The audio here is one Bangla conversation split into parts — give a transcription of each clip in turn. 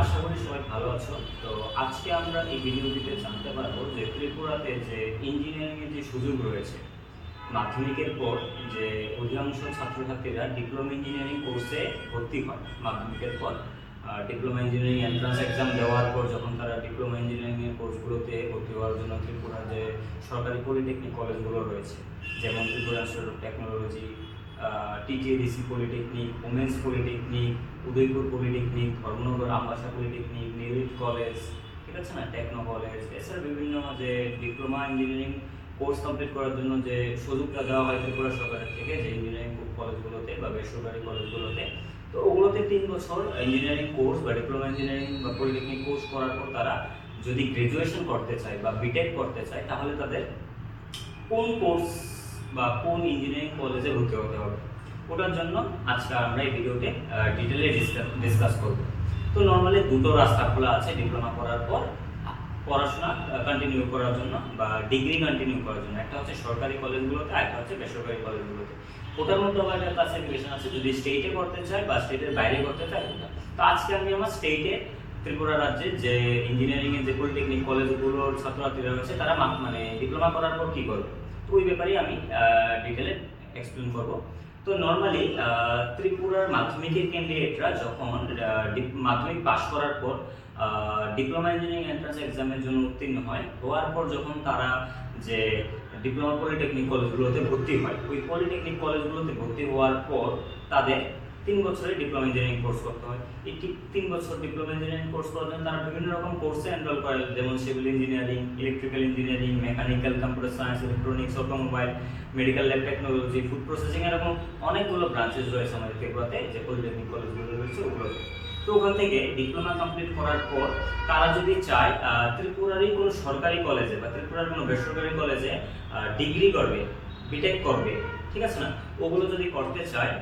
আশা করি সবাই ভালো আছো। তো আজকে আমরা এই ভিডিওটিতে জানতে পারবো যে ত্রিপুরাতে যে ইঞ্জিনিয়ারিংয়ের যে সুযোগ রয়েছে, মাধ্যমিকের পর যে অধিকাংশ ছাত্রছাত্রীরা ডিপ্লোমা ইঞ্জিনিয়ারিং কোর্সে ভর্তি হয়। মাধ্যমিকের পর ডিপ্লোমা ইঞ্জিনিয়ারিং এন্ট্রান্স এক্সাম দেওয়ার পর যখন তারা ডিপ্লোমা ইঞ্জিনিয়ারিংয়ের কোর্সগুলোতে ভর্তি হওয়ার জন্য ত্রিপুরার যে সরকারি পলিটেকনিক কলেজগুলো রয়েছে, যেমন Tripura institute of Technology, TTADC Polytechnic, Women's Polytechnic, Udaipur Polytechnic, Dharmanagar Ambassa Polytechnic, নিউইট কলেজ, ঠিক আছে না, টেকনো কলেজ, এছাড়া বিভিন্ন যে ডিপ্লোমা ইঞ্জিনিয়ারিং কোর্স কমপ্লিট করার জন্য যে সুযোগটা দেওয়া হয় ত্রিপুরা সরকারের থেকে, যে ইঞ্জিনিয়ারিং কলেজগুলোতে বা বেসরকারি কলেজগুলোতে, তো ওগুলোতে 3 বছর ইঞ্জিনিয়ারিং কোর্স বা ডিপ্লোমা ইঞ্জিনিয়ারিং বা পলিটেকনিক কোর্স করার পর তারা যদি গ্রাজুয়েশন করতে চায় বা বিটেক করতে চায়, তাহলে তাদের কোন কোর্স বা কোন ইঞ্জিনিয়ারিং কলেজে ভর্তি হতে হবে, ওটার জন্য আজকে আমরা এই ভিডিওতে ডিটেলে ডিসকাস করব। তো নর্মালি দুটো রাস্তা খোলা আছে ডিপ্লোমা করার পর পড়াশোনা কন্টিনিউ করার জন্য বা ডিগ্রি কন্টিনিউ করার জন্য। একটা হচ্ছে সরকারি কলেজগুলোতে, একটা হচ্ছে বেসরকারি কলেজগুলোতে। ওটার মধ্যে আবার একটা ক্লাসিফিকেশন আছে, যদি স্টেটে করতে চায় বা স্টেটের বাইরে করতে চায় ওটা। তো আজকে আমি আমার স্টেটে ত্রিপুরা রাজ্যে যে ইঞ্জিনিয়ারিংয়ের যে পলিটেকনিক কলেজগুলোর ছাত্রছাত্রীরা রয়েছে তারা মানে ডিপ্লোমা করার পর কী করবে, তো ওই ব্যাপারেই আমি ডিটেলে এক্সপ্লেন করব। তো নর্মালি ত্রিপুরার মাধ্যমিকের ক্যান্ডিডেটরা যখন মাধ্যমিক পাশ করার পর ডিপ্লোমা ইঞ্জিনিয়ারিং এন্ট্রান্স এক্সামের জন্য উত্তীর্ণ হওয়ার পর যখন তারা যে ডিপ্লোমা পলিটেকনিক কলেজগুলোতে ভর্তি হয়, ওই পলিটেকনিক কলেজগুলোতে ভর্তি হওয়ার পর তাদের 3 বছরের ডিপ্লোমা ইঞ্জিনিয়ারিং কোর্স করতে হয়। এই 3 বছর ডিপ্লোমা ইঞ্জিনিয়ারিং কোর্স করার জন্য তারা বিভিন্ন রকম কোর্সে এনরোল করে, যেমন civil engineering, electrical engineering, mechanical, computer science, electronics, automobile, medical lab technology, food processing, এরকম অনেকগুলো ব্রাঞ্চেস রয়েছে আমাদের ত্রিপুরাতে যে পলিটেকনিক কলেজগুলো রয়েছে ওগুলোতে। তো ওখান থেকে ডিপ্লোমা কমপ্লিট করার পর তারা যদি চায় ত্রিপুরারই কোনো সরকারি কলেজে বা ত্রিপুরার কোনো বেসরকারি কলেজে ডিগ্রি করবে, বিটেক করবে, ঠিক আছে না, ওগুলো যদি করতে চায়,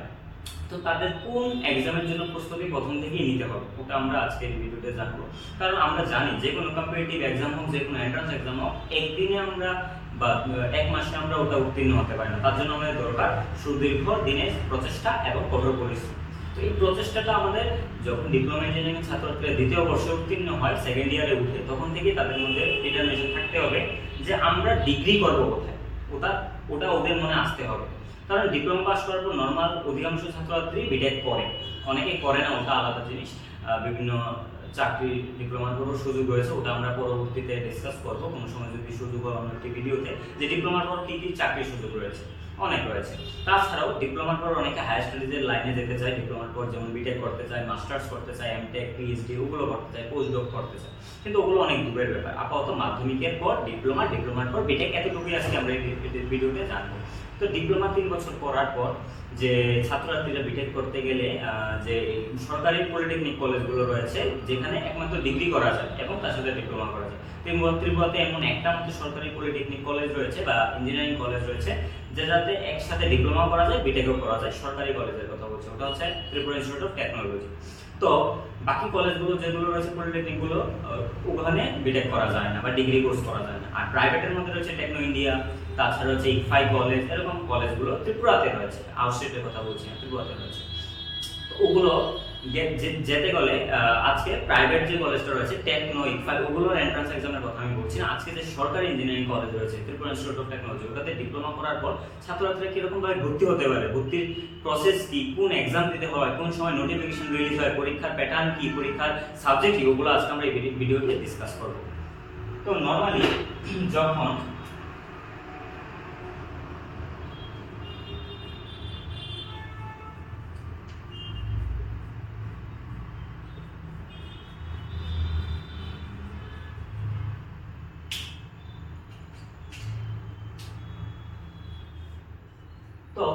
তো তাদের কোন এক্সামের জন্য প্রস্তুতি প্রথম থেকেই নিতে হবে, ওটা আমরা আজকের ভিডিওতে জানবো। কারণ আমরা জানি যে কোনো কম্পিটিটিভ এক্সাম হোক, যে কোনো এন্ট্রান্স এক্সাম হোক, একদিনে আমরা বা 1 মাসে আমরা ওটা উত্তীর্ণ হতে পারি না। তার জন্য আমাদের দরকার সুদীর্ঘ দিনের প্রচেষ্টা এবং কঠোর পরিশ্রম। তো এই প্রচেষ্টাটা আমাদের যখন ডিপ্লোমা ইঞ্জিনিয়ারিং ছাত্রছাত্রীরা 2য় বর্ষে উত্তীর্ণ হয়, সেকেন্ড ইয়ারে উঠে, তখন থেকে তাদের মধ্যে ডিটারমিনেশন থাকতে হবে যে আমরা ডিগ্রি করবো কোথায়, ওটা ওটা ওদের মনে আসতে হবে। কারণ ডিপ্লোমা পাস করার পর নর্মাল অধিকাংশ ছাত্রছাত্রী বিটেক করে, অনেকে করে না, ওটা আলাদা জিনিস। বিভিন্ন চাকরি ডিপ্লোমার পরও সুযোগ রয়েছে, ওটা আমরা পরবর্তীতে ডিসকাস করবো কোনো সময় যদি সুযোগ হয় অন্য একটি ভিডিওতে, যে ডিপ্লোমার পর কী কী চাকরির সুযোগ রয়েছে, অনেক রয়েছে। তাছাড়াও ডিপ্লোমার পর অনেকে হায়ার স্টাডিজের লাইনে যেতে চায়, ডিপ্লোমার পর যেমন বিটেক করতে চায়, মাস্টার্স করতে চায়, এমটেক, পিএইচডি ওগুলো করতে চায়, পোস্টডক করতে চায়, কিন্তু ওগুলো অনেক দূরের ব্যাপার। আপাতত মাধ্যমিকের পর ডিপ্লোমা, ডিপ্লোমার পর বিটেক, এতটুকুই আজকে আমরা এই ভিডিওতে জানবো। তো ডিপ্লোমা 3 বছর পড়ার পর যে ছাত্রছাত্রীরা বিটেক করতে গেলে যে সরকারি পলিটেকনিক কলেজগুলো রয়েছে, যেখানে একমাত্র ডিগ্রি করা যায় এবং তার সাথে ডিপ্লোমা করা যায়। ত্রিপুরাতে এমন একটা মাত্র সরকারি পলিটেকনিক কলেজ রয়েছে বা ইঞ্জিনিয়ারিং কলেজ রয়েছে, যেটাতে একসাথে ডিপ্লোমা করা যায়, বিটেকও করা যায়। সরকারি কলেজের কথা বলছি, ওটা হচ্ছে ত্রিপুরা ইনস্টিটিউট অফ টেকনোলজি। তো বাকি কলেজগুলো যেগুলো রয়েছে পলিটেকনিকগুলো, ওখানে বিটেক করা যায় না বা ডিগ্রি কোর্স করা যায় না। আর প্রাইভেটের মধ্যে রয়েছে টেকনো ইন্ডিয়া, তাছাড়া হচ্ছে ইকফাই কলেজ, এরকম কলেজগুলো ত্রিপুরাতে রয়েছে, আউটস্টেটের কথা বলছি না, ত্রিপুরাতে রয়েছে। তো ওগুলো যেতে গেলে আজকে প্রাইভেট যে কলেজটা রয়েছে টেকনো, ইকফাই, ওগুলোর এন্ট্রান্স এক্সামের কথা আমি বলছি না। আজকে যে সরকারি ইঞ্জিনিয়ারিং কলেজ রয়েছে ত্রিপুরা ইনস্টিটিউট অফ টেকনোলজি, ওটাতে ডিপ্লোমা করার পর ছাত্রছাত্রীরা কীরকমভাবে ভর্তি হতে পারে, ভর্তির প্রসেস কি, কোন এক্সাম দিতে হয়, কোন সময় নোটিফিকেশন রিলিজ হয়, পরীক্ষার প্যাটার্ন কি, পরীক্ষার সাবজেক্ট কি, ওগুলো আজকে আমরা এই ভিডিওতে ডিসকাস করব। তো নর্মালি যখন তো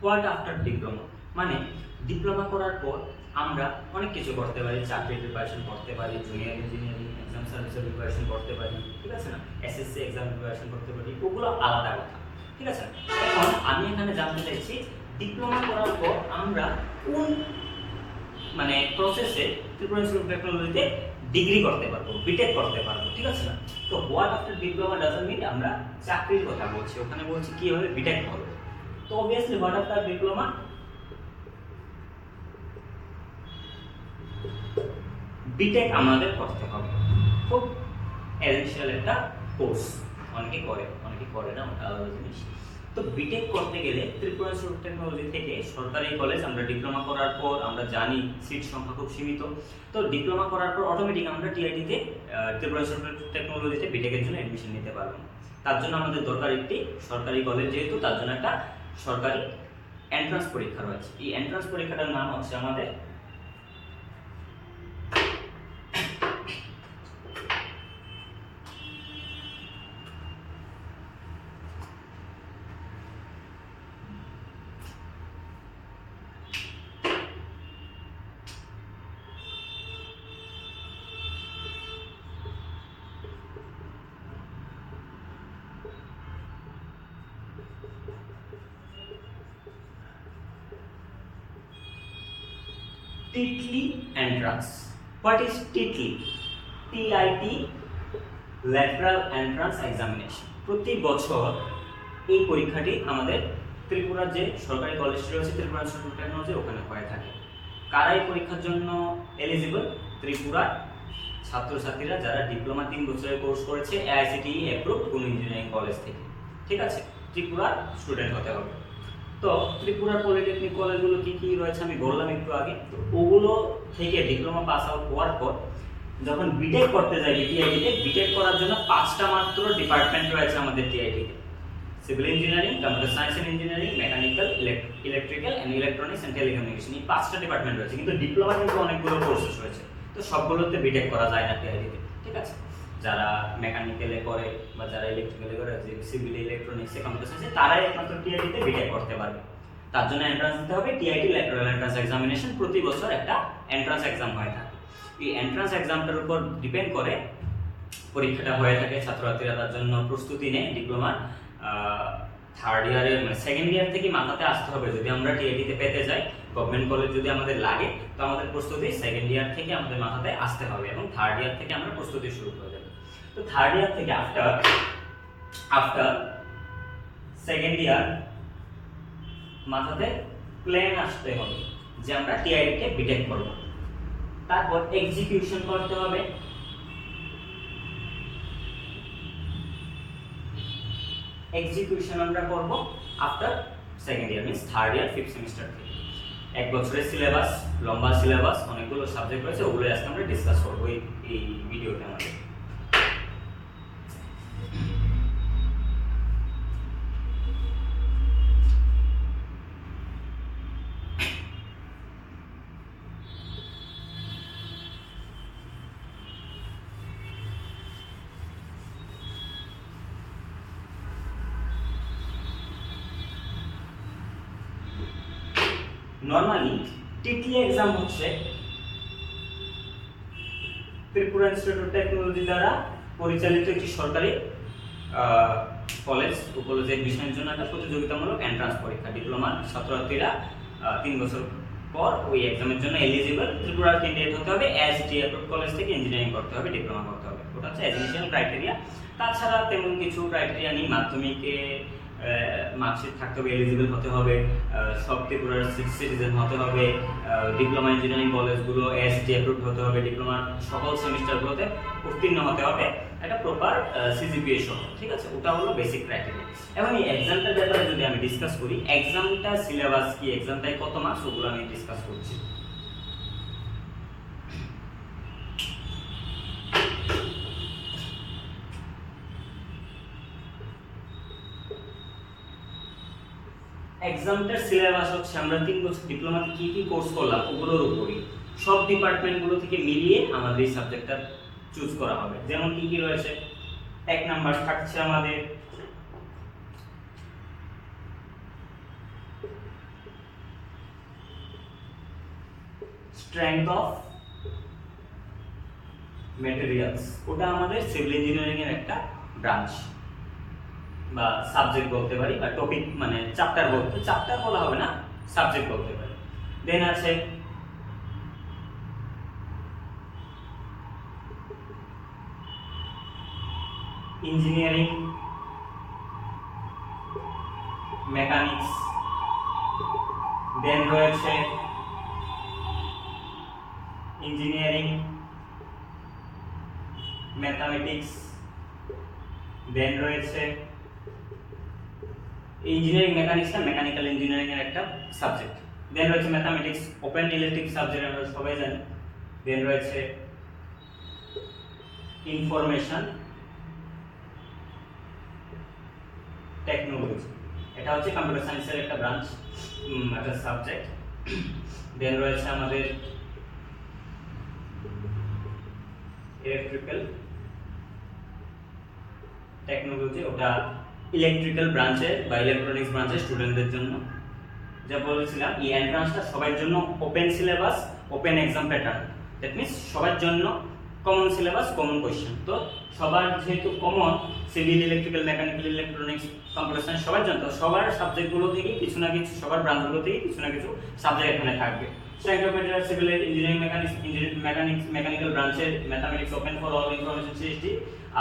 হোয়াট আফটার ডিপ্লোমা, মানে ডিপ্লোমা করার পর আমরা অনেক কিছু করতে পারি, চাকরির প্রিপারেশন করতে পারি, জুনিয়র ইঞ্জিনিয়ারিং এক্সাম সার্ভিসের প্রিপারেশন করতে পারি, ঠিক আছে না, এসএসসি এক্সাম প্রিপারেশন করতে পারি, ওগুলো আলাদা কথা, ঠিক আছে। এখন আমি এখানে জানতে চাইছি ডিপ্লোমা করার পর আমরা কোন মানে প্রসেসে ত্রিপুরা ইনস্টিটিউট অফ টেকনোলজিতে ডিগ্রি করতে পারবো, বিটেক করতে পারবো, ঠিক আছে না। তো what after diploma doesn't mean আমরা চাকরির কথা বলছি, ওখানে বলছি কীভাবে বিটেক করবো। তো obviously what after diploma BTech আমাদের করতে হবে। খুব এসেনশিয়াল একটা কোর্স, অনেকে করে না, ওটা আলাদা জিনিস। তো বিটেক করতে গেলে ত্রিপুরা ইনস্টিটিউট অফ টেকনোলজি থেকে সরকারি কলেজ, আমরা ডিপ্লোমা করার পর আমরা জানি সিট সংখ্যা খুব সীমিত, তো ডিপ্লোমা করার পর অটোমেটিক আমরা টিআইটিতে ত্রিপুরা ইনস্টিটিউট অফ টেকনোলজিতে বিটেকের জন্য অ্যাডমিশন নিতে পারবো। তার জন্য আমাদের দরকার একটি সরকারি কলেজ, যেহেতু তার জন্য একটা সরকারি এন্ট্রান্স পরীক্ষা রয়েছে। এই এন্ট্রান্স পরীক্ষাটার নাম হচ্ছে আমাদের TITLE entrance. What is TITLE? TIT, lateral entrance examination. প্রতি বছর এই পরীক্ষাটি আমাদের ত্রিপুরার যে সরকারি কলেজটি রয়েছে ত্রিপুরা ইনস্টিটিউট অফ টেকনোলজি, ওখানে হয়ে থাকে। কারা এই পরীক্ষার জন্য এলিজিবল? ত্রিপুরার ছাত্রছাত্রীরা যারা ডিপ্লোমা 3 বছরের কোর্স করেছে AICTE অ্যাপ্রুভড কোনো ইঞ্জিনিয়ারিং কলেজ থেকে, ঠিক আছে, ত্রিপুরার স্টুডেন্ট হতে হবে। তো ত্রিপুরার পলিটেকনিক কলেজগুলো কি কি রয়েছে আমি বললাম একটু আগে। তো ওগুলো থেকে ডিপ্লোমা পাস আউট হওয়ার পর যখন বিটেক করতে যাই টিআইটিতে, বিটেক করার জন্য 5টা মাত্র ডিপার্টমেন্ট রয়েছে আমাদের টিআইটিতে: civil engineering, computer science and engineering, mechanical, electrical and electronics and telecommunication. এই 5টা ডিপার্টমেন্ট রয়েছে, কিন্তু ডিপ্লোমা কিন্তু অনেকগুলো কোর্সেস রয়েছে, তো সবগুলোতে বিটেক করা যায় না টিআইটিতে, ঠিক আছে। যারা মেকানিক্যালে করে বা যারা ইলেকট্রিক্যালে করে, যে সিভিল, ইলেকট্রনিক্সে, কম্পিউটার সায়েন্সে, তারাই একমাত্র টিআইটিতে বিটেক করতে পারবে। তার জন্য এন্ট্রান্স দিতে হবে, টিআইটি ল্যাটারাল এন্ট্রান্স এক্সামিনেশন। প্রতি বছর একটা এন্ট্রান্স এক্সাম হয়ে থাকে। এই এন্ট্রান্স এক্সামটার উপর ডিপেন্ড করে পরীক্ষাটা হয়ে থাকে। ছাত্রছাত্রীরা তার জন্য প্রস্তুতি নেয়। ডিপ্লোমার থার্ড ইয়ারে, মানে সেকেন্ড ইয়ার থেকে মাথাতে আসতে হবে, যদি আমরা টিআইটিতে পেতে যাই, গভর্নমেন্ট কলেজ যদি আমাদের লাগে, তো আমাদের প্রস্তুতি সেকেন্ড ইয়ার থেকে আমাদের মাথাতে আসতে হবে, এবং থার্ড ইয়ার থেকে আমরা প্রস্তুতি শুরু করে দেবো। তো থার্ড ইয়ার থেকে আফটার সেকেন্ড ইয়ার মাথাতে প্ল্যান আসতে হবে যে আমরা টিআইটিতে বিটেক করব। তারপর এক্সিকিউশন করতে হবে। এক্সিকিউশন আমরা করব after second year, means third year 5th semester থেকে। 1 বছরের সিলেবাস, লম্বা সিলেবাস, অনেকগুলো সাবজেক্ট রয়েছে, ওগুলো আজকে আমরা ডিসকাস করব এই ভিডিওতে আমাদের। নর্মালি টিটলি এক্সাম হচ্ছে ত্রিপুরা ইনস্টিটিউট অফ টেকনোলজি দ্বারা পরিচালিত একটি সরকারি কলেজ। ও কলেজের বিষয়ের জন্য একটা প্রতিযোগিতামূলক এন্ট্রান্স পরীক্ষা। ডিপ্লোমার ছাত্রছাত্রীরা 3 বছর পর ওই এক্সামের জন্য এলিজিবল। ত্রিপুরার ক্যান্ডিডেট হতে হবে, AICTE অ্যাপ্রুভড কলেজ থেকে ইঞ্জিনিয়ারিং করতে হবে, ডিপ্লোমা করতে হবে। ওটা হচ্ছে এসেনশিয়াল ক্রাইটেরিয়া। তাছাড়া তেমন কিছু ক্রাইটেরিয়া নেই। মাধ্যমিকে মার্কশিট থাকতে হবে, এলিজিবল হতে হবে, সব ত্রিপুরার সিটিজেন হতে হবে, ডিপ্লোমা ইঞ্জিনিয়ারিং কলেজগুলো AICTE অ্যাপ্রুভড হতে হবে, ডিপ্লোমার সকল সেমিস্টারগুলোতে উত্তীর্ণ হতে হবে, একটা প্রপার CGPA সহ, ঠিক আছে। ওটা হলো বেসিক ক্রাইটেরিয়া। এবং এই এক্সামটার ব্যাপারে যদি আমি ডিসকাস করি, এক্সামটা সিলেবাস কি, এক্সামটায় কত মার্কস, ওগুলো আমি ডিসকাস করছি। এক্সামটার সিলেবাস হচ্ছে আমরা 3 বছর ডিপ্লোমাতে কি কি কোর্স করলাম ওগুলোর উপরই, সব ডিপার্টমেন্টগুলো থেকে মিলিয়ে আমাদের এই সাবজেক্টটা চুজ করা হবে। যেমন কি কি রয়েছে, 1 নাম্বার থাকছে আমাদের স্ট্রেংথ অফ ম্যাটেরিয়ালস। ওটা আমাদের সিভিল ইঞ্জিনিয়ারিং এর একটা ব্রাঞ্চ বা সাবজেক্ট বলতে পারি, বা টপিক, মানে চ্যাপ্টার বলা হবে না, সাবজেক্ট বলতে পারি। দেন আছে ইঞ্জিনিয়ারিং মেকানিক্স, দেন রয়েছে ইঞ্জিনিয়ারিং ম্যাথামেটিক্স, দেন রয়েছে ইঞ্জিনিয়ারিং মেকানিক্সটা মেকানিক্যাল ইঞ্জিনিয়ারিং এর একটা সাবজেক্ট, দেন রয়েছে ম্যাথামেটিক্স ওপেন ইলেকট্রিক সাবজেক্ট আমরা সবাই জানি, দেন রয়েছে ইনফরমেশন টেকনোলজি, এটা হচ্ছে কম্পিউটার সায়েন্সের একটা ব্রাঞ্চ, একটা সাবজেক্ট, দেন রয়েছে আমাদের ইলেকট্রিক্যাল টেকনোলজি, ওটা ইলেকট্রিক্যাল ব্রাঞ্চে বা ইলেকট্রনিক্স ব্রাঞ্চের স্টুডেন্টদের জন্য। যা বলেছিলাম এই এন্ট্রান্সটা সবার জন্য open syllabus, open exam pattern, that means সবার জন্য কমন সিলেবাস, কমন কোশ্চেন। তো সবার যেহেতু common, civil, electrical, mechanical, electronics, computer science সবার জন্য, তো সবার সাবজেক্টগুলো থেকে কিছু না কিছু, সবার ব্রাঞ্চগুলো থেকে কিছু না কিছু সাবজেক্ট এখানে থাকবে। Strength of material, civil engineering, mechanical ব্রাঞ্চের mathematics open for all, information CST,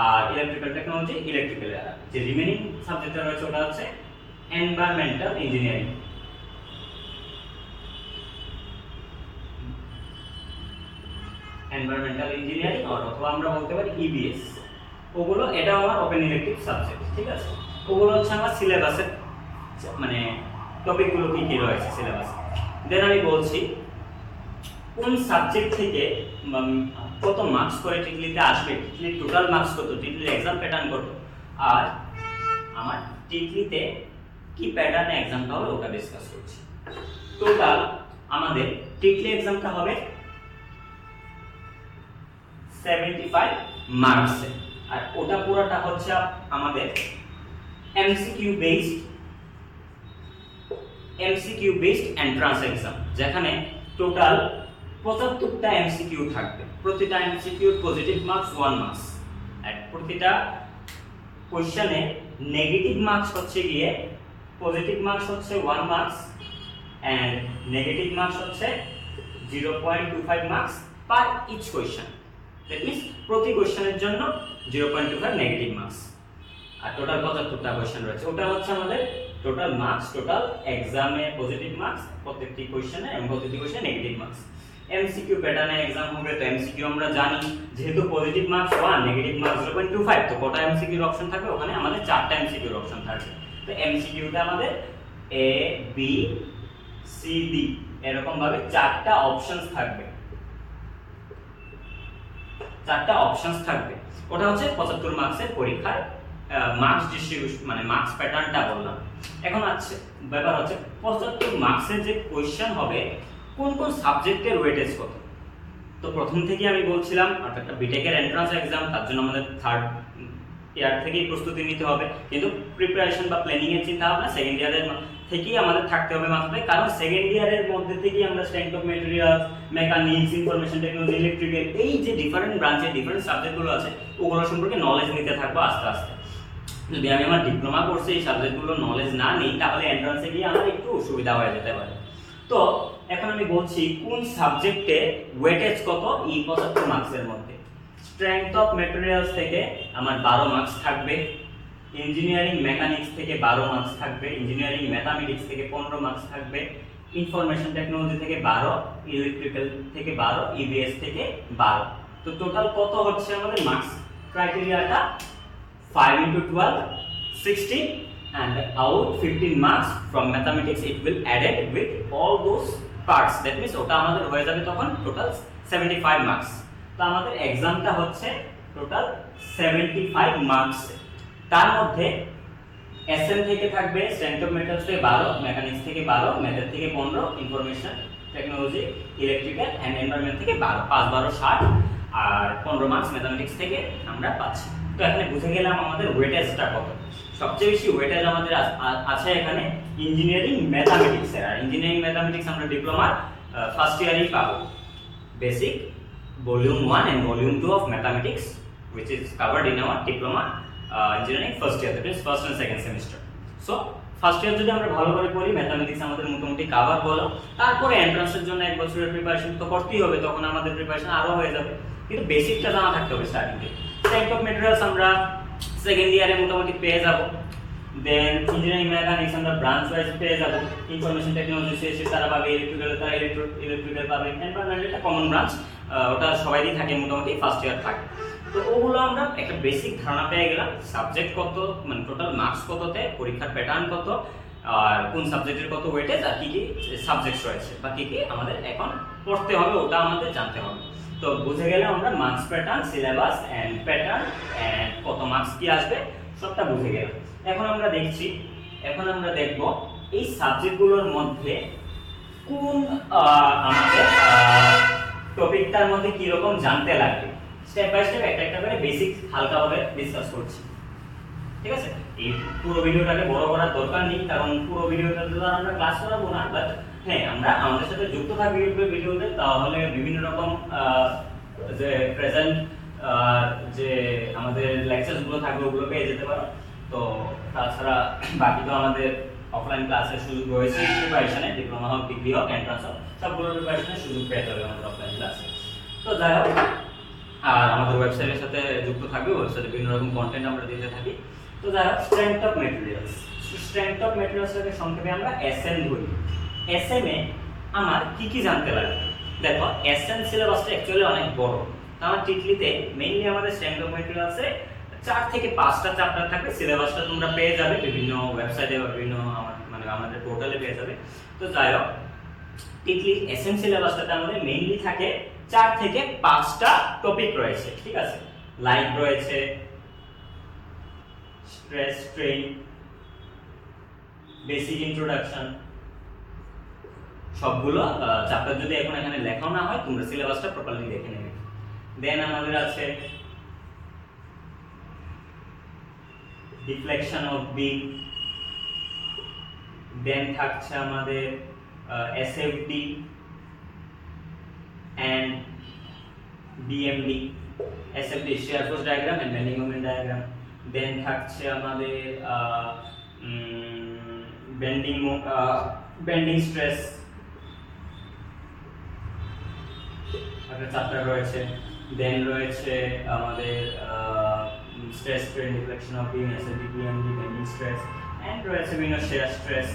আর ইলেকট্রিক্যাল টেকনোলজি, ইলেকট্রিক্যাল। যে রিমেইনিং সাবজেক্টটা রয়েছে ওটা হচ্ছে এনভায়রনমেন্টাল ইঞ্জিনিয়ারিং। এনভায়রনমেন্টাল ইঞ্জিনিয়ারিং অথবা আমরা বলতে পারি ইবিএস, ওগুলো এটা আমার ওপেন ইলেকটিভ সাবজেক্ট, ঠিক আছে। ওগুলো হচ্ছে আমার সিলেবাসের মানে টপিকগুলো কি কি রয়েছে সিলেবাসে। দেন আমি বলছি কোন সাবজেক্ট থেকে কত মার্কস করে টিকলিতে আসবে, টিকলি টোটাল মার্কস কত, টিকলির এক্সাম প্যাটার্ন কত, আর আমার টিকলিতে কি প্যাটার্নে এক্সামটা হবে ওটা ডিসকাস করছি। টোটাল আমাদের টিকলি এক্সামটা হবে 75 মার্কসে, আর ওটা পুরোটা হচ্ছে আমাদের এমসিকিউ বেসড এন্ট্রান্স এক্সাম, যেখানে টোটাল 75টা এমসিকিউ থাকবে। প্রতিটা এমসিকিউ পজিটিভ মার্কস 1 মার্কস, আর প্রতিটা কোশ্চেনে নেগেটিভ মার্কস হচ্ছে গিয়ে, পজিটিভ মার্কস হচ্ছে 1 মার্কস এন্ড নেগেটিভ মার্কস হচ্ছে 0.25 marks per each question. That means প্রতি কোশ্চেনের জন্য 0.25 নেগেটিভ মার্কস, আর টোটাল 75টা কোশ্চেন রয়েছে। ওটা হচ্ছে আমাদের টোটাল মার্কস, টোটাল এক্সামে পজিটিভ মার্কস প্রত্যেকটি কোশ্চেনে এবং প্রতিটি কোশ্চেনে নেগেটিভ মার্কস। এমসিকিউ প্যাটার্নে এক্সাম হবে, তো এমসিকিউ আমরা জানি যেহেতু পজিটিভ মার্কস 1, নেগেটিভ মার্কস 0.25, তো কটা এমসিকিউর অপশন থাকবে ওখানে, আমাদের 4টা এমসিকিউর অপশন থাকবে। তো এমসিকিউটা আমাদের এ বি সি ডি এরকম ভাবে 4টা অপশনস থাকবে, 4টা অপশনস থাকবে। ওটা হচ্ছে 75 মার্কসের পরীক্ষার মার্কস ডিস্ট্রিবিউশন, মানে মার্কস প্যাটার্নটা বললাম। এখন আছে ব্যাপার হচ্ছে 75 মার্কসের যে কোশ্চেন হবে কোন কোন সাবজেক্টের ওয়েটেজ কত। তো প্রথম থেকে আমি বলছিলাম একটা বিটেকের এন্ট্রান্স এক্সাম, তার জন্য আমাদের 3rd ইয়ার থেকেই প্রস্তুতি নিতে হবে, কিন্তু প্রিপারেশন বা প্ল্যানিং এর চিন্তা ভাবনা 2nd ইয়ারের থেকেই আমাদের থাকতে হবে মাথায়, কারণ 2nd ইয়ারের মধ্যে থেকেই আমরা strength of materials, mechanics, information technology, electrical, এই যে ডিফারেন্ট ব্রাঞ্চের ডিফারেন্ট সাবজেক্টগুলো আছে ওগুলো সম্পর্কে নলেজ নিতে থাকবো আস্তে আস্তে। যদি আমি আমার ডিপ্লোমা কোর্সে এই সাবজেক্টগুলো নলেজ না নিই তাহলে এন্ট্রান্সে গিয়ে আমার একটু অসুবিধা হয়ে যেতে পারে। তো এখন আমি বলছি কোন সাবজেক্টে ওয়েটেজ কত এই 75 মার্কসের মধ্যে। স্ট্রেংথ অফ ম্যাটেরিয়ালস থেকে আমার 12 মার্কস থাকবে, ইঞ্জিনিয়ারিং মেকানিক্স থেকে 12 মার্কস থাকবে, ইঞ্জিনিয়ারিং ম্যাথামেটিক্স থেকে 15 মার্কস থাকবে, ইনফরমেশন টেকনোলজি থেকে 12, ইলেকট্রিক্যাল থেকে 12, ইবিএস থেকে 12। তো টোটাল কত হচ্ছে আমাদের marks ক্রাইটেরিয়াটা 5 into 12 60, and out 15 marks from mathematics it will added with all those parts, that means ওটা আমাদের হয়ে যাবে তখন টোটাল 75 মার্কস। তো আমাদের এক্সামটা হচ্ছে টোটাল 75 মার্কস, তার মধ্যে এসএম থেকে থাকবে স্ট্রেংথ অফ মেটালস থেকে 12, মেকানিক্স থেকে 12, ম্যাথের থেকে 15, information technology, electrical and environment থেকে 12, 5 12 60, আর 15 মার্কস ম্যাথমেটিক্স থেকে আমরা পাচ্ছি। তো এখানে বুঝে গেলাম আমাদের ওয়েটেজটা কত। সবচেয়ে বেশি ওয়েটেজ আমাদের আছে এখানে ইঞ্জিনিয়ারিং ম্যাথামেটিক্স এর, আর ইঞ্জিনিয়ারিং ম্যাথামেটিক্স আমরা ডিপ্লোমার ফার্স্ট ইয়ারেই পাবো। Basic volume 1 and volume 2 of mathematics which is covered in our diploma engineering first year, that is first and second semester. So first year যদি আমরা ভালো করে পড়ি ম্যাথমেটিক্স আমাদের মোটামুটি কভার হলো, তারপরে এন্ট্রান্সের জন্য এক বছরের প্রিপারেশন তো করতেই হবে, তখন আমাদের প্রিপারেশন আরো হয়ে যাবে, কিন্তু বেসিকটা জানা থাকতে হবে স্টার্টিং থেকে। স্ট্রেংথ অফ ম্যাটেরিয়ালস আমরা সেকেন্ড ইয়ারে মোটামুটি পেয়ে যাব, দেন ইঞ্জিনিয়ারিং মেকানিক্স আমরা ব্রাঞ্চ ওয়াইজ পেয়ে যাব, ইনফরমেশন টেকনোলজি সে তারা পাবে, ইলেকট্রিক্যাল তারা ইলেকট্রিক্যাল পাবে, এনভায়রনমেন্ট একটা কমন ব্রাঞ্চ, ওটা সবাইই থাকে মোটামুটি ফার্স্ট ইয়ার থাকে। তো ওগুলো আমরা একটা বেসিক ধারণা পেয়ে গেলাম, সাবজেক্ট কত, মানে টোটাল মার্কস কততে, পরীক্ষার প্যাটার্ন কত, আর কোন সাবজেক্টের কত ওয়েটেজ, আর কি কি সাবজেক্ট রয়েছে বা কি কি আমাদের এখন পড়তে হবে ওটা আমাদের জানতে হবে। তো বুঝে গেলে আমরা marks pattern, syllabus and pattern and কত মার্কস কি আসবে সবটা বুঝে গেলাম। এখন আমরা দেখব এই সাবজেক্টগুলোর মধ্যে কোন আমাদের টপিকটার মধ্যে কি রকম জানতে লাগবে, স্টেপ বাই স্টেপ একটা একটা করে বেসিক হালকাভাবে ডিসকাস করছি। ঠিক আছে, এই পুরো ভিডিওটাকে বড় করার দরকার নেই, কারণ পুরো ভিডিওটা তো আমরা ক্লাস করাবো না, বাট হ্যাঁ আমরা আমাদের সাথে যুক্ত থাকবে ভিডিওতে, তাহলে বিভিন্ন রকম যে প্রেজেন্ট যে আমাদের লেকচারস গুলো থাকবে ওগুলো পেয়ে যেতে পারো। তো তাছাড়া বাকি তো আমাদের অফলাইন ক্লাসের সুযোগ রয়েছে, প্রিপারেশনে ডিপ্লোমা হোক, ডিগ্রি হোক, এন্ট্রান্স হোক, সবগুলোর প্রিপারেশনের সুযোগ পেয়ে যাবে আমাদের অফলাইন ক্লাসে। তো যাই হোক, আর আমাদের ওয়েবসাইটের সাথে যুক্ত থাকবে, ওয়েবসাইটে বিভিন্ন রকম কন্টেন্ট আমরা দিতে থাকি। তো যাই হোক, strength of materials. Strength of ম্যাটেরিয়ালসটাকে সংক্ষেপে আমরা এসএম বলি। এসএম এ আমার কি কি জানতে লাগে? দেখো, এসএম সিলেবাসটা অ্যাকচুয়ালি অনেক বড়। আমার টিটলিতে মেইনলি আমাদের স্ট্রেংথ অফ ম্যাটেরিয়ালসে 4 থেকে 5টা চ্যাপ্টার থাকবে। সিলেবাসটা তোমরা পেয়ে যাবে বিভিন্ন ওয়েবসাইটে বা বিভিন্ন আমাদের পোর্টালে পেয়ে যাবে। তো যাই হোক, টিটলি এসএম সিলেবাসটাতে আমাদের মেইনলি থাকে 4 থেকে 5টা টপিক রয়েছে। ঠিক আছে, লাইক রয়েছে, স্ট্রেস স্ট্রেইন, বেসিক ইন্ট্রোডাকশন, সবগুলো চ্যাপ্টার যদি এখন এখানে লেখাও না হয় তোমরা সিলেবাসটা প্রপারলি দেখে নেবে। দেন আমাদের আছে ডিফ্লেকশন অফ বিম, দেন থাকছে আমাদের SFD and BMD, SFD shear force diagram and bending moment diagram. Then থাকছে আমাদের বেন্ডিং স্ট্রেস একটা চ্যাপ্টার রয়েছে। দেন রয়েছে আমাদের stress strain, deflection of beam, SFD, BMD, bending stress and রয়েছে বিভিন্ন শেয়ার স্ট্রেস।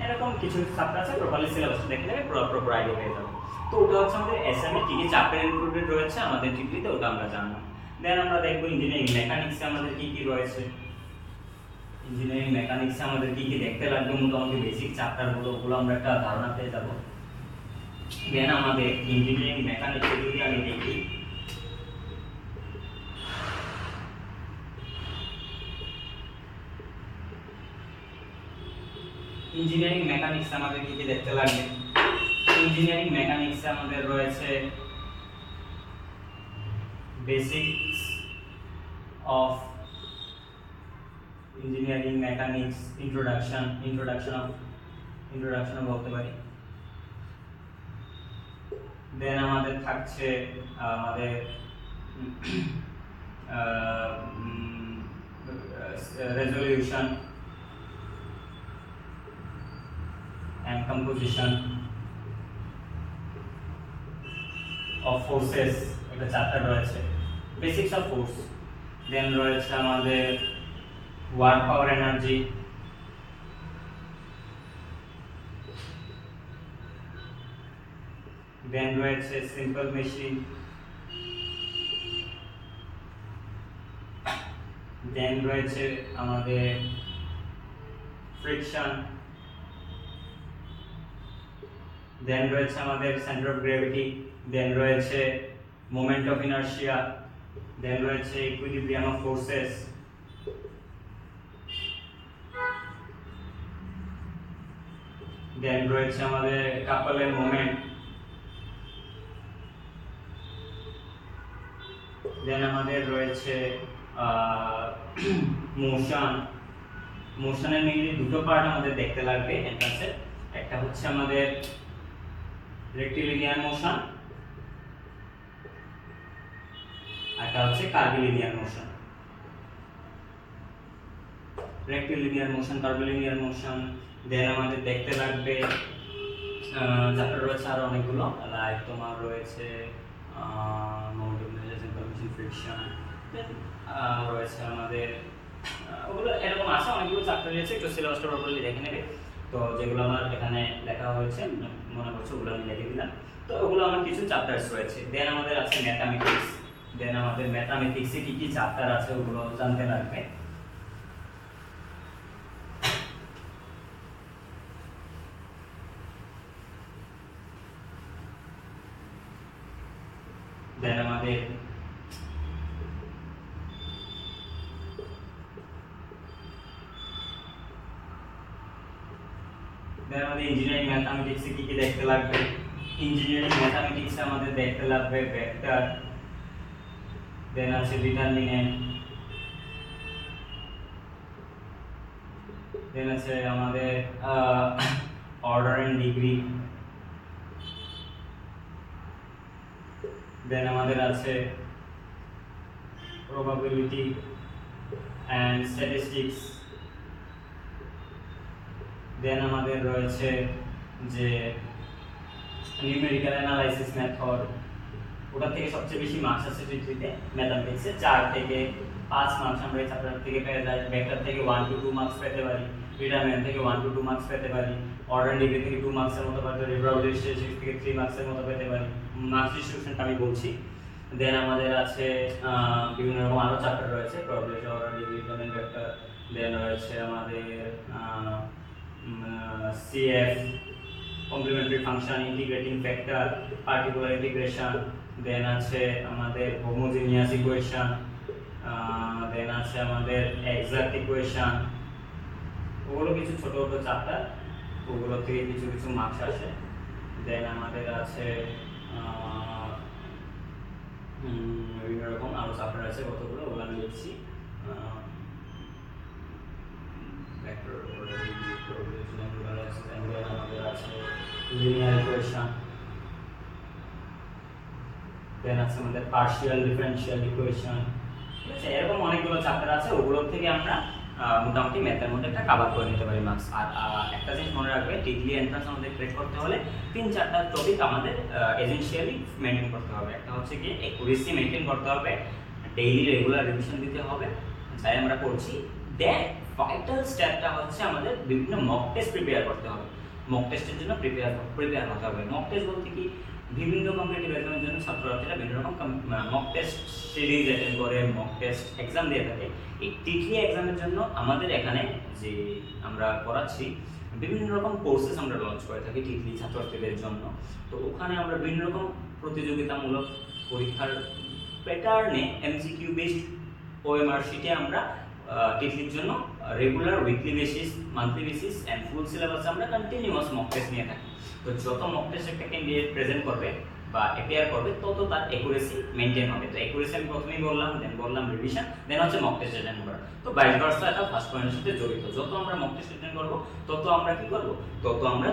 এরকম কিছু চ্যাপ্টার আছে, প্রপারলি সিলেবাসটা দেখে নেবে, প্রপার আইডিয়া পেয়ে যাবে। তো ওটা হচ্ছে আমাদের এসএম এ কি কি চ্যাপ্টার ইনক্লুডেড রয়েছে আমাদের ডিগ্রিতে, ওটা আমরা জানলাম। দেন আমরা দেখব ইঞ্জিনিয়ারিং মেকানিক্সে আমাদের কি কি রয়েছে। ইঞ্জিনিয়ারিং মেকানিক্সে আমাদের কি কি দেখতে লাগবে, মোটামুটি বেসিক চ্যাপ্টারগুলো, ওগুলো আমরা একটা ধারণা পেয়ে যাব। দেন আমাদের ইঞ্জিনিয়ারিং মেকানিক্সে যদি আমি দেখি, ইঞ্জিনিয়ারিং মেকানিক্সে আমাদের কি কি দেখতে লাগবে। ইঞ্জিনিয়ারিং মেকানিক্সে আমাদের রয়েছে basics of engineering mechanics, introduction বলতে পারি। দেন আমাদের থাকছে আমাদের resolution and composition of forces, একটা চ্যাপ্টার রয়েছে, বেসিক্স অফ ফোর্স। দেন রয়েছে আমাদের ওয়ার্ক পাওয়ার এনার্জি, দেন রয়েছে সিম্পল মেশিন, দেন রয়েছে আমাদের ফ্রিকশন, দেন রয়েছে আমাদের সেন্টার অফ গ্র্যাভিটি, দেন রয়েছে মোমেন্ট অফ ইনার্শিয়া, দেন রয়েছে ইকুইলিব্রিয়াম অফ ফোর্সেস, দেন রয়েছে আমাদের কাপলের মোমেন্ট, দেন আমাদের রয়েছে মোশনের মেইনলি দুটো পার্ট আমাদের দেখতে লাগবে এন্ট্রান্সে। একটা হচ্ছে আমাদের রেক্টিলিনিয়ার মোশন, একটা হচ্ছে curvilinear motion. Rectilinear motion, curvilinear motion, then আমাদের দেখতে লাগবে চ্যাপ্টার রয়েছে আরো অনেকগুলো, লাইক তোমার রয়েছে ফ্রিকশন, দেন রয়েছে আমাদের ওগুলো এরকম আছে, অনেকগুলো চ্যাপ্টার রয়েছে, একটু সিলেবাসটা প্রপারলি দেখে নেবে। তো যেগুলো আমার এখানে লেখা হয়েছে মনে করছে ওগুলো আমি লিখে দিলাম। তো ওগুলো আমার কিছু চ্যাপ্টারস রয়েছে। দেন আমাদের আছে ম্যাথামেটিক্স, দেন আমাদের ম্যাথামেটিক্সে কি কি চ্যাপ্টার আছে ওগুলো জানতে লাগবে। দেন আমাদের ইঞ্জিনিয়ারিং ম্যাথামেটিক্সে কি কি দেখতে লাগবে। ইঞ্জিনিয়ারিং ম্যাথামেটিক্সে আমাদের দেখতে লাগবে ভেক্টর, দেন আছে ডিটারমিনেন্ট, দেন আছে আমাদের অর্ডার এন্ড ডিগ্রি, দেন আমাদের আছে প্রবাবিলিটি অ্যান্ড স্ট্যাটিস্টিক্স, দেন আমাদের রয়েছে যে নিউমেরিক্যাল অ্যানালাইসিস মেথড, ওটা থেকে সবচেয়ে বেশি মার্কস আছে টিটিতে ম্যাথমেটিক্সে 4 থেকে 5 মার্কস আমরা এই চ্যাপ্টার থেকে পেয়ে যাই। ভেক্টর থেকে 1 to 2 মার্কস পেতে পারি, ডিটারমিনেন্ট থেকে 1 to 2 মার্কস পেতে পারি, অর্ডার ডিগ্রি থেকে 2 মার্কসের মতো পেতে পারি, প্রবাবিলিটি স্ট্যাটিস্টিক্স থেকে 3 মার্কসের মতো পেতে পারি। মার্কস ডিস্ট্রিবিউশনটা আমি বলছি। দেন আমাদের আছে বিভিন্ন রকম আরো চ্যাপ্টার রয়েছে, probability, order degree, determinant, vector, then রয়েছে আমাদের CF, complementary function, integrating factor, particular integration, then আছে আমাদের হোমোজিনিয়াস ইকুয়েশন, দেন আছে আমাদের এক্সাক্ট ইকুয়েশন। ওগুলো কিছু ছোট ছোট চ্যাপ্টার, ওগুলো থেকে কিছু কিছু মার্কস আসে। দেন আমাদের আছে বিভিন্ন রকম আরো চ্যাপ্টার আছে কতগুলো, ওগুলো আমি লিখছি। Vector, order degree, probability, analysis, and then আমাদের আছে লিনিয়ার ইকুয়েশন, দেন আছে আমাদের পার্শিয়াল ডিফারেনশিয়াল ইকুয়েশন। ঠিক আছে, এরকম অনেকগুলো চ্যাপ্টার আছে, ওগুলো থেকে আমরা মোটামুটি ম্যাথের মধ্যে একটা কভার করে নিতে পারি মার্কস। আর একটা জিনিস মনে রাখবে, টিকলি এন্ট্রান্স আমাদের ক্র্যাক করতে হলে 3-4টা টপিক আমাদের এসেনশিয়ালি মেইনটেইন করতে হবে। একটা হচ্ছে কি অ্যাকুরেসি মেইনটেইন করতে হবে, ডেইলি রেগুলার রিভিশন দিতে হবে, যাই আমরা করছি। দেন ভাইটাল স্টেপটা হচ্ছে আমাদের বিভিন্ন মক টেস্ট প্রিপেয়ার করতে হবে। মক টেস্টের জন্য প্রিপেয়ার হতে হবে। মক টেস্ট বলতে কি, বিভিন্ন কম্পিটিটিভ এক্সামের জন্য ছাত্রছাত্রীরা বিভিন্ন রকম মক টেস্ট সিরিজ অ্যাটেন্ড করে, মক টেস্ট এক্সাম দিয়ে থাকে। এই টিকলি এক্সামের জন্য আমাদের এখানে যে আমরা করাচ্ছি বিভিন্ন রকম কোর্সেস আমরা লঞ্চ করে থাকি টিকলি ছাত্রছাত্রীদের জন্য। তো ওখানে আমরা বিভিন্ন রকম প্রতিযোগিতামূলক পরীক্ষার প্যাটার্নে এমসিকিউ বেসড ওএমআর শিটে আমরা টিকলির জন্য regular weekly basis, monthly basis and full সিলেবাসে আমরা কন্টিনিউয়াস মক টেস্ট নিয়ে থাকি। তো যত মক টেস্ট একটা ক্যান্ডিডেট প্রেজেন্ট করবে বা অ্যাপিয়ার করবে, তত তার অ্যাকুরেসি মেইনটেইন হবে। তো অ্যাকুরেসি আমি প্রথমেই বললাম, দেন বললাম রিভিশন, দেন হচ্ছে মক টেস্ট অ্যাটেন্ড করা। তো ভাইস ভার্সা এটা ফার্স্ট পয়েন্টের সাথে জড়িত। যত আমরা মক টেস্ট অ্যাটেন্ড করব, তত আমরা কি করব,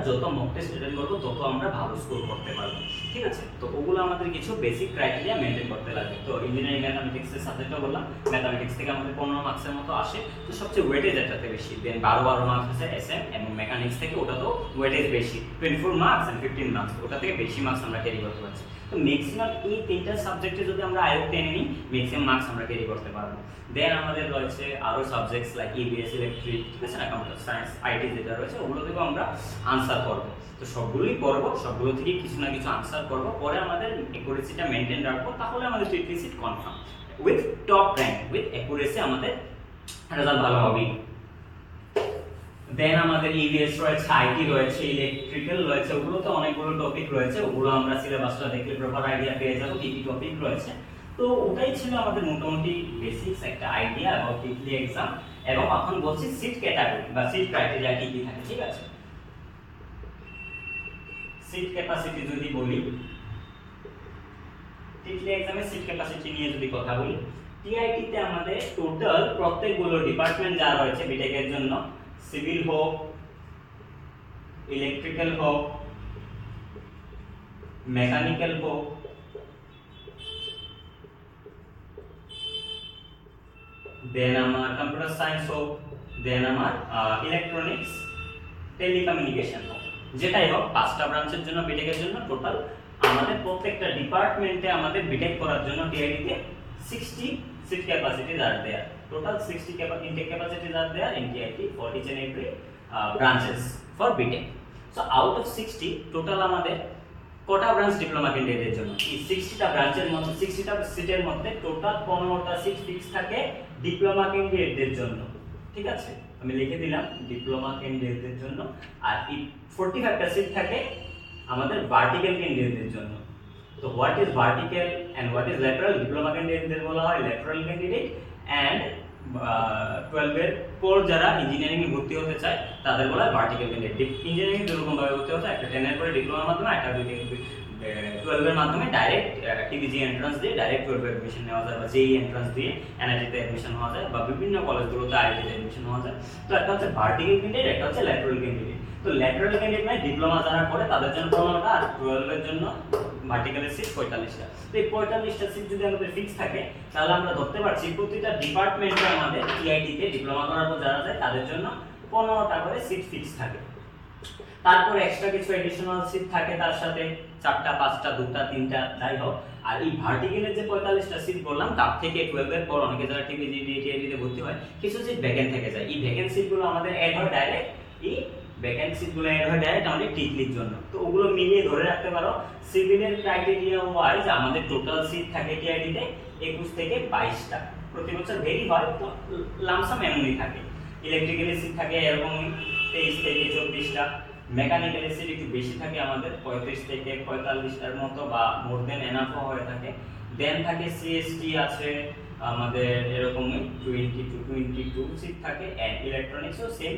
যত মক টেস্ট অ্যাটেন্ড করব, তত আমরা ভালো স্কোর করতে পারবো। ঠিক আছে, তো ওগুলো আমাদের কিছু বেসিক ক্রাইটেরিয়া মেইনটেইন করতে লাগবে। তো ইঞ্জিনিয়ারিং ম্যাথামেটিক্সের সাবজেক্টটা বললাম, ম্যাথামেটিক্স থেকে আমাদের 15 মার্কসের মতো আসে। তো সবচেয়ে ওয়েটেজ এটাতে বেশি। দেন 12 মার্কস আছে এসএম এবং মেকানিক্স থেকে, ওটা তো ওয়েটেজ বেশি, 24 মার্কস এন্ড 15 মার্কস, ওটা থেকে বেশি মার্কস আমরা ক্যারি করতে পারছি। তো ম্যাক্সিমাম এই 3টা সাবজেক্টে যদি আমরা আয়ত্তে এনে নিই, ম্যাক্সিমাম মার্কস আমরা ক্যারি করতে পারবো। দেন আমাদের রয়েছে আরো সাবজেক্টস লাইক ইবিএস, ইলেকট্রিক, ঠিক আছে না, কম্পিউটার সায়েন্স, আইটি যেটা রয়েছে, ওগুলো থেকেও আমরা আনসার করব। তো সবগুলোই করব, সবগুলো থেকে কিছু না কিছু আনসার করব, পরে আমাদের অ্যাকুরেসিটা মেইনটেইন রাখবো, তাহলে আমাদের টিকলি seat confirm with top rank, with accuracy আমাদের রেজাল্ট ভালো হবে। দেন আমাদের ইভিএস রয়েছে, আইটি রয়েছে, ইলেকট্রিক্যাল রয়েছে, ওগুলোতে অনেকগুলো টপিক রয়েছে, ওগুলো আমরা সিলেবাসটা দেখলে প্রপার আইডিয়া পেয়ে যাবো কি কি টপিক রয়েছে। তো ওটাই ছিল আমাদের মোটামুটি বেসিক্স একটা আইডিয়া অ্যাবাউট টিকলি এক্সাম। এবং এখন বলছি সিট ক্যাটাগরি বা সিট ক্রাইটেরিয়া কি কি থাকে। ঠিক আছে, সিট ক্যাপাসিটি যদি বলি, টিকলি এক্সামে সিট ক্যাপাসিটি নিয়ে যদি কথা বলি, টিআইটি তে আমাদের টোটাল প্রত্যেকগুলো ডিপার্টমেন্ট যা রয়েছে বিটেকের জন্য, সিভিল হোক, ইলেকট্রিক্যাল হোক, মেকানিক্যাল হোক, দেন আমার কম্পিউটার সায়েন্স হোক, দেন আমার ইলেকট্রনিক্স, টেলিকমিউনিকেশন হোক, যেটাই হোক 5টা ব্রাঞ্চের জন্য বিটেকের জন্য টোটাল আমাদের প্রত্যেকটা ডিপার্টমেন্টে আমাদের বিটেক করার জন্য টিআইটি তে 60 seat capacities are there. Total 60 intake capacities are there in TIT for each and every branches for BTech. So out of 60 total আমাদের কটা ব্রাঞ্চ ডিপ্লোমা ক্যান্ডিডেটের জন্য? এই 60টা ব্রাঞ্চের মধ্যে 60টা সিটের মধ্যে টোটাল 15টা সিট ফিক্স থাকে ডিপ্লোমা ক্যান্ডিডেটদের জন্য। ঠিক আছে, আমি লিখে দিলাম ডিপ্লোমা ক্যান্ডিডেটদের জন্য। আর এই 45টা সিট থাকে আমাদের ভার্টিক্যাল ক্যান্ডিডেটদের জন্য। তো what is vertical and what is lateral? Diploma ক্যান্ডিডেটদের বলা হয় ল্যাটারাল ক্যান্ডিডেট, এন্ড 12 এর পর যারা ইঞ্জিনিয়ারিং এ ভর্তি হতে চায় তাদের বলা হয় ভার্টিক্যাল ক্যান্ডিডেট। ইঞ্জিনিয়ারিং এ দুরকম ভাবে ভর্তি হতে হয়, একটা 10 এর পরে ডিপ্লোমার মাধ্যমে, একটা 12 এর মাধ্যমে ডাইরেক্ট টিবিজি এন্ট্রান্স দিয়ে ডাইরেক্ট 12 এর অ্যাডমিশন নেওয়া যায়, বা জেই এন্ট্রান্স দিয়ে এনআইটিতে অ্যাডমিশন হওয়া যায়, বা বিভিন্ন কলেজগুলোতে আইআইটিতে অ্যাডমিশন হওয়া যায়। তো একটা হচ্ছে ভার্টিক্যাল ক্যান্ডিডেট, একটা হচ্ছে ল্যাটারাল ক্যান্ডিডেট। তো ল্যাটারাল ক্যান্ডিডেট মানে ডিপ্লোমা যারা করে তাদের জন্য 15টা, আর 12 এর জন্য ভার্টিক্যালের সিট 45টা। তো এই 45টা সিট যদি আমাদের ফিক্স থাকে তাহলে আমরা ধরতে পারছি প্রতিটা ডিপার্টমেন্টে আমাদের টিআইটিতে ডিপ্লোমা করার পর যারা যায় তাদের জন্য 15টা করে সিট ফিক্স থাকে। তারপর এক্সট্রা কিছু এডিশনাল সিট থাকে তার সাথে, 4টা 5টা 2টা 3টা যাই হোক। আর এই ভার্টিক্যালের যে 45টা সিট বললাম তার থেকে 12 এর পর অনেকে যারা টিবিজি টিআইটিতে ভর্তি হয় কিছু সিট ভ্যাকেন্ট থেকে যায়। এই ভ্যাকেন্ট সিটগুলো আমাদের অ্যাড হয় ডাইরেক্ট, এই ভ্যাকেন্ট সিটগুলো অ্যাড হয় ডাইরেক্ট আমাদের টিকলির জন্য। তো ওগুলো মিলিয়ে ধরে রাখতে পারো সিভিলের ক্রাইটেরিয়া ওয়াইজ আমাদের টোটাল সিট থাকে টিআইটিতে 21 থেকে 22টা। প্রতি বছর ভেরি হয়, তো লামসাম এমনই থাকে। ইলেকট্রিক্যালের সিট থাকে এরকমই 23 থেকে 24টা। মেকানিক্যালের সিট একটু বেশি থাকে আমাদের 35 থেকে 45টার মতো, বা মোর দেন এনাফও হয়ে থাকে। দেন থাকে সিএসটি আছে আমাদের এরকমই 20 টু 22 সিট থাকে, এন্ড ইলেকট্রনিক্সও সেম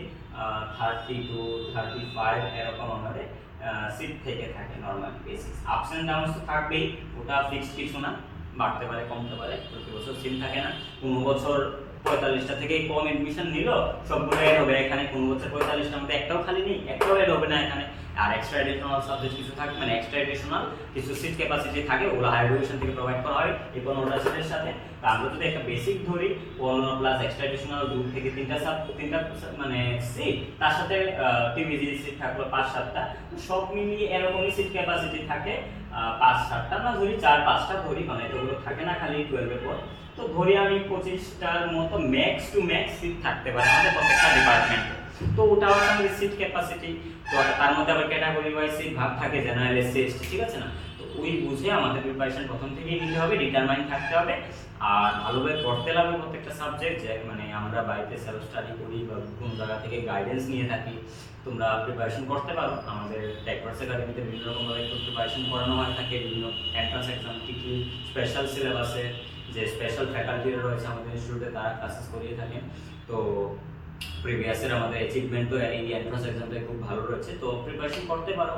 30 টু 35 এরকম আমাদের সিট থেকে থাকে normal basis. Ups and downs তো থাকবেই, ওটা ফিক্সড কিছু না, বাড়তে পারে কমতে পারে, প্রতি বছর সিট থাকে না। কোনো বছর 45টা থেকে কম এডমিশন নিল, সবগুলো এড হবে এখানে। কোনো বছর 45টার মধ্যে একটাও খালি নেই, একটাও এড হবে না এখানে। আর এক্সট্রা এডিশনাল সাবজেক্ট কিছু থাকে, মানে এক্সট্রা এডিশনাল কিছু সিট ক্যাপাসিটি থাকে, ওগুলো হায়ার এডুকেশন থেকে প্রোভাইড করা হয় এই 15টা সিটের সাথে। তো আমরা যদি একটা বেসিক ধরি 15 প্লাস এক্সট্রা এডিশনাল 2 থেকে 3টা মানে সিট, তার সাথে টিবিজি সিট থাকলো 5-7টা, সব মিলিয়ে এরকমই সিট ক্যাপাসিটি থাকে 5-7টা না, ধরি 4-5টা ধরি, মানে এগুলো থাকে না খালি 12 এর পর। তো ধরি আমি 25টার মতো ম্যাক্স টু ম্যাক্স সিট থাকতে পারে আমাদের প্রত্যেকটা ডিপার্টমেন্টে। তো ওটা হচ্ছে আমাদের সিট ক্যাপাসিটি। তো তার মধ্যে আবার ক্যাটাগরি ওয়াইজ সিট ভাগ থাকে, জেনারেল, এসসি, এসটি, ঠিক আছে না? তো ওই বুঝে আমাদের প্রিপারেশন প্রথম থেকেই নিতে হবে, ডিটারমাইন থাকতে হবে, আর ভালোভাবে পড়তে লাগবে প্রত্যেকটা সাবজেক্ট। যে মানে আমরা বাড়িতে সেলফ স্টাডি করি বা কোনো জায়গা থেকে গাইডেন্স নিয়ে থাকি, তোমরা প্রিপারেশন করতে পারো। আমাদের টেকওয়ার্স একাডেমিতে বিভিন্ন রকমভাবে প্রিপারেশন করানো হয় থাকে, বিভিন্ন এন্ট্রান্স এক্সাম, কি স্পেশাল সিলেবাসে যে স্পেশাল ফ্যাকাল্টিরা রয়েছে আমাদের ইনস্টিটিউটে তারা ক্লাসেস করিয়ে থাকেন। তো প্রিভিয়াসের আমাদের অ্যাচিভমেন্টও এই এন্ট্রান্স এক্সামটায় খুব ভালো রয়েছে। তো প্রিপারেশন করতে পারো,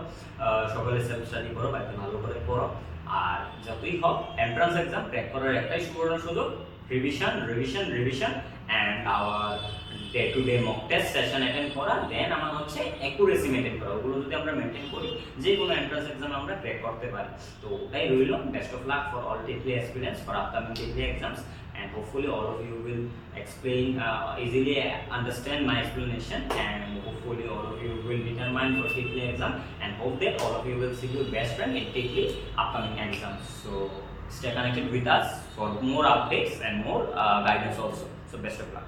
সকলে সেলফ স্টাডি করো, বাড়িতে ভালো করে পড়ো। আর যতই হোক এন্ট্রান্স এক্সাম ক্র্যাক করার একটাই সুবর্ণ সুযোগ, revision revision revision and our day to day mock test session attend করা। দেন আমার হচ্ছে অ্যাকুরেসি মেনটেন করা। ওগুলো যদি আমরা মেনটেন করি যে কোনো এন্ট্রান্স এক্সাম আমরা ক্র্যাক করতে পারি। তো ওটাই রইল। Best of luck for all টিকলি এক্সপিরিয়েন্স ফর আপকামিং টিকলি exams, and hopefully all of you will explain easily understand my explanation, and hopefully all of you will determine for TICLI exam, and hope that all of you will see your best friend in TICLI upcoming exams. So stay connected with us for more updates and more guidance also. So best of luck.